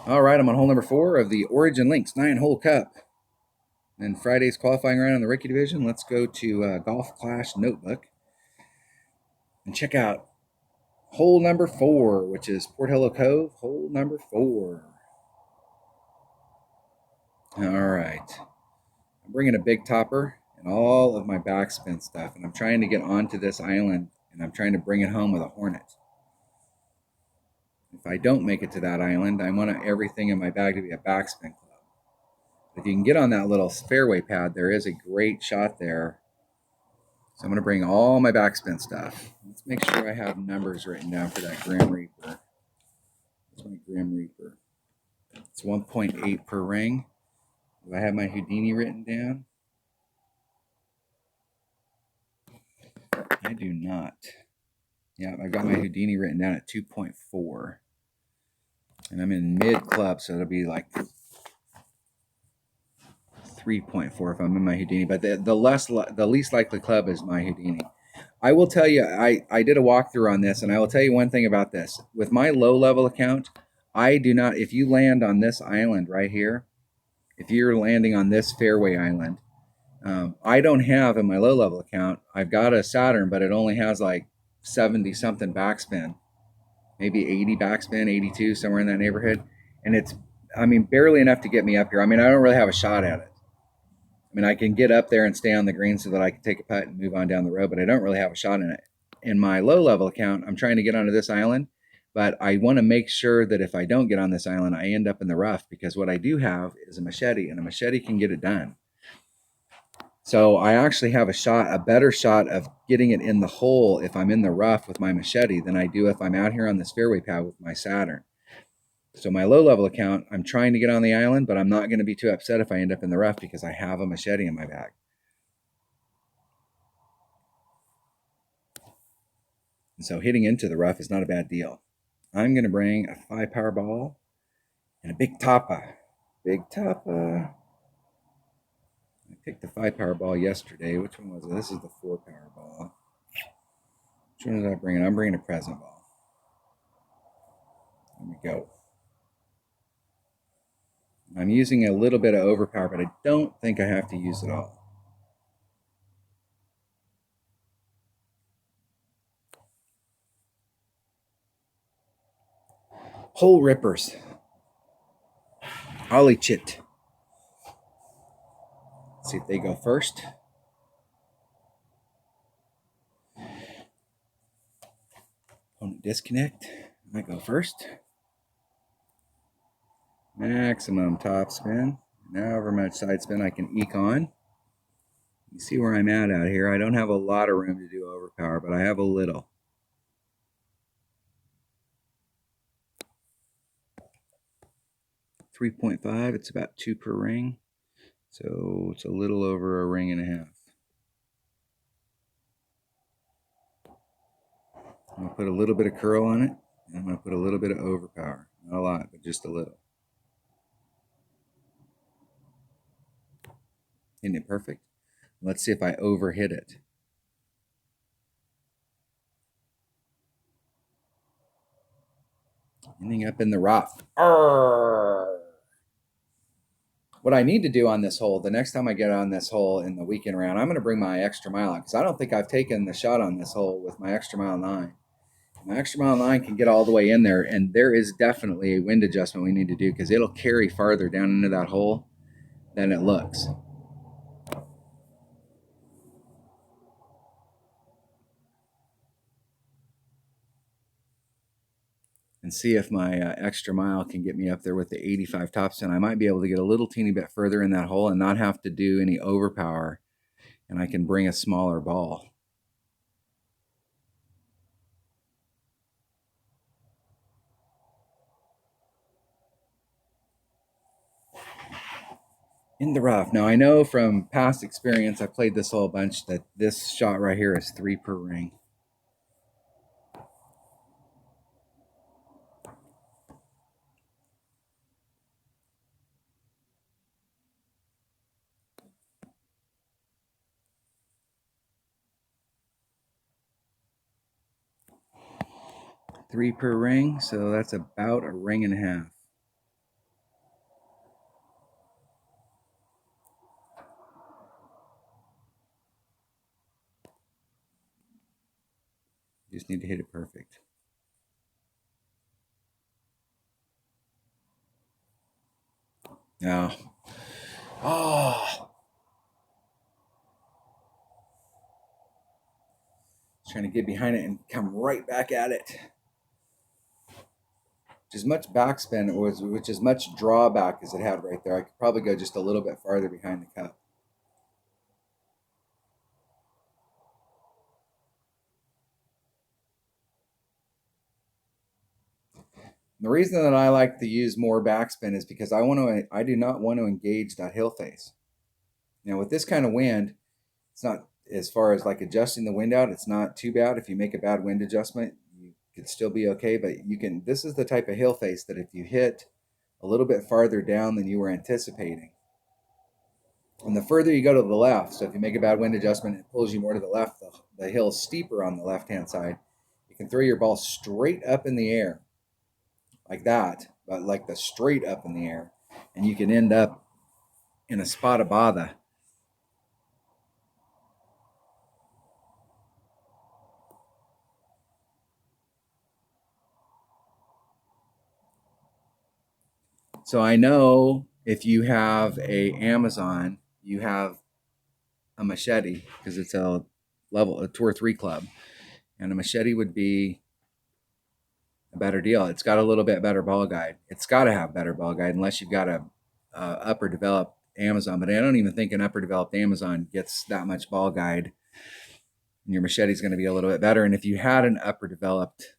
All right, I'm on hole number 4 of the Origin Links 9-hole Cup. And Friday's qualifying round in the Rookie Division. Let's go to Golf Clash Notebook and check out hole number 4, which is Portillo Cove, hole number 4. All right. I'm bringing a big topper and all of my backspin stuff, and I'm trying to get onto this island, and I'm trying to bring it home with a Hornet. If I don't make it to that island, I want everything in my bag to be a backspin club. If you can get on that little fairway pad, there is a great shot there. So I'm going to bring all my backspin stuff. Let's make sure I have numbers written down for that Grim Reaper. That's my Grim Reaper. It's 1.8 per ring. Do I have my Houdini written down? I do not. Yeah, I've got my Houdini written down at 2.4. And I'm in mid club, so it'll be like 3.4 if I'm in my Houdini. But the least likely club is my Houdini. I will tell you, I did a walkthrough on this, and I will tell you one thing about this. With my low level account, I do not, if you land on this island right here, if you're landing on this fairway island, I don't have in my low level account, I've got a Saturn, but it only has like 70 something backspin, maybe 80 backspin, 82, somewhere in that neighborhood. And it's, I mean, barely enough to get me up here. I mean, I don't really have a shot at it. I mean, I can get up there and stay on the green so that I can take a putt and move on down the road, but I don't really have a shot in it. In my low level account, I'm trying to get onto this island, but I want to make sure that if I don't get on this island, I end up in the rough, because what I do have is a machete, and a machete can get it done. So I actually have a better shot of getting it in the hole if I'm in the rough with my machete than I do if I'm out here on this fairway pad with my Saturn. So my low level account, I'm trying to get on the island, but I'm not going to be too upset if I end up in the rough because I have a machete in my bag. And so hitting into the rough is not a bad deal. I'm going to bring a 5-power ball and a big tapa. Big tapa. I picked the 5-power ball yesterday. Which one was it? This is the 4-power ball. Which one did I bring? I'm bringing a present ball. There we go. I'm using a little bit of overpower, but I don't think I have to use it all. Hole rippers. Ollie Chit. Let's see if they go first. Opponent disconnect. I go first. Maximum top spin. However much side spin I can eke on. You see where I'm at out here. I don't have a lot of room to do overpower, but I have a little. .5, it's about 2 per ring. So it's a little over a ring and a half. I'm going to put a little bit of curl on it. And I'm going to put a little bit of overpower. Not a lot, but just a little. Isn't it perfect? Let's see if I overhit it. Ending up in the rough. Arrgh. What I need to do on this hole, the next time I get on this hole in the weekend round, I'm going to bring my extra mile out, because I don't think I've taken the shot on this hole with my extra mile 9. My extra mile 9 can get all the way in there, and there is definitely a wind adjustment we need to do, because it'll carry farther down into that hole than it looks. And see if my extra mile can get me up there with the 85 topspin. I might be able to get a little teeny bit further in that hole and not have to do any overpower, and I can bring a smaller ball. In the rough. Now I know from past experience, I played this hole a bunch, that this shot right here is 3 per ring. Three per ring, so that's about a ring and a half. You just need to hit it perfect. Now, oh, trying to get behind it and come right back at it. As much backspin was, which as much drawback as it had right there. I could probably go just a little bit farther behind the cup. The reason that I like to use more backspin is because I do not want to engage that hill face. Now with this kind of wind, it's not, as far as like adjusting the wind out, it's not too bad. If you make a bad wind adjustment, you could still be okay, but you can, this is the type of hill face that if you hit a little bit farther down than you were anticipating, and the further you go to the left, so if you make a bad wind adjustment, it pulls you more to the left, the hill's steeper on the left-hand side, you can throw your ball straight up in the air like that, but like the straight up in the air, and you can end up in a spot of bother. So I know if you have a Amazon, you have a machete because it's a Tour 3 club, and a machete would be a better deal. It's got a little bit better ball guide. It's got to have better ball guide unless you've got a upper developed Amazon. But I don't even think an upper developed Amazon gets that much ball guide. And your machete is going to be a little bit better. And if you had an upper developed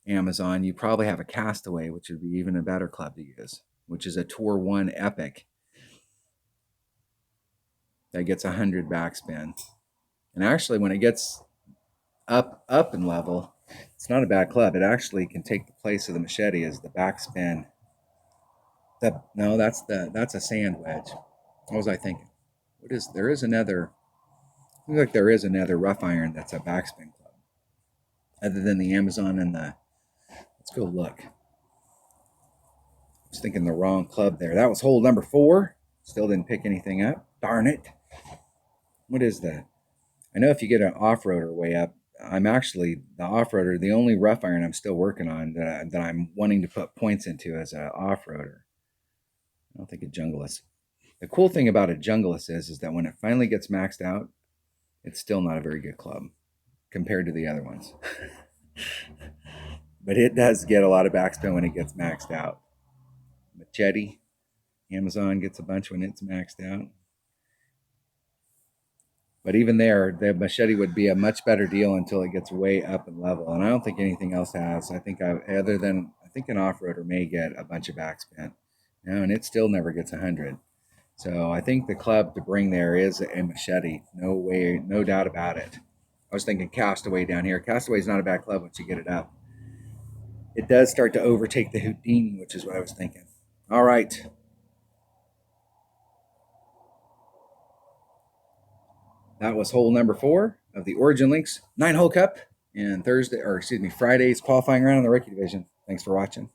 Amazon, you probably have a Castaway, which would be even a better club to use, which is a Tour 1 Epic that gets 100 backspin. And actually, when it gets up in level, it's not a bad club. It actually can take the place of the machete as the backspin. No, that's a sand wedge. What was I thinking? There is another, looks like there is another rough iron that's a backspin club. Other than the Amazon and the, let's go look. I was thinking the wrong club there. That was hole number 4. Still didn't pick anything up. Darn it. What is that? I know if you get an off-roader way up, I'm actually the off-roader, the only rough iron I'm still working on that I'm wanting to put points into as an off-roader. I don't think a Jungleus. The cool thing about a Jungleus is that when it finally gets maxed out, it's still not a very good club compared to the other ones. But it does get a lot of backspin when it gets maxed out. Machete, Amazon gets a bunch when it's maxed out. But even there, the machete would be a much better deal until it gets way up in level. And I don't think anything else has. I think an off-roader may get a bunch of backspin. No, and it still never gets 100. So I think the club to bring there is a machete. No way, no doubt about it. I was thinking Castaway down here. Castaway is not a bad club once you get it up. It does start to overtake the Houdini, which is what I was thinking. All right. That was hole number 4 of the Origin Links 9-hole cup and Friday's qualifying round in the rookie division. Thanks for watching.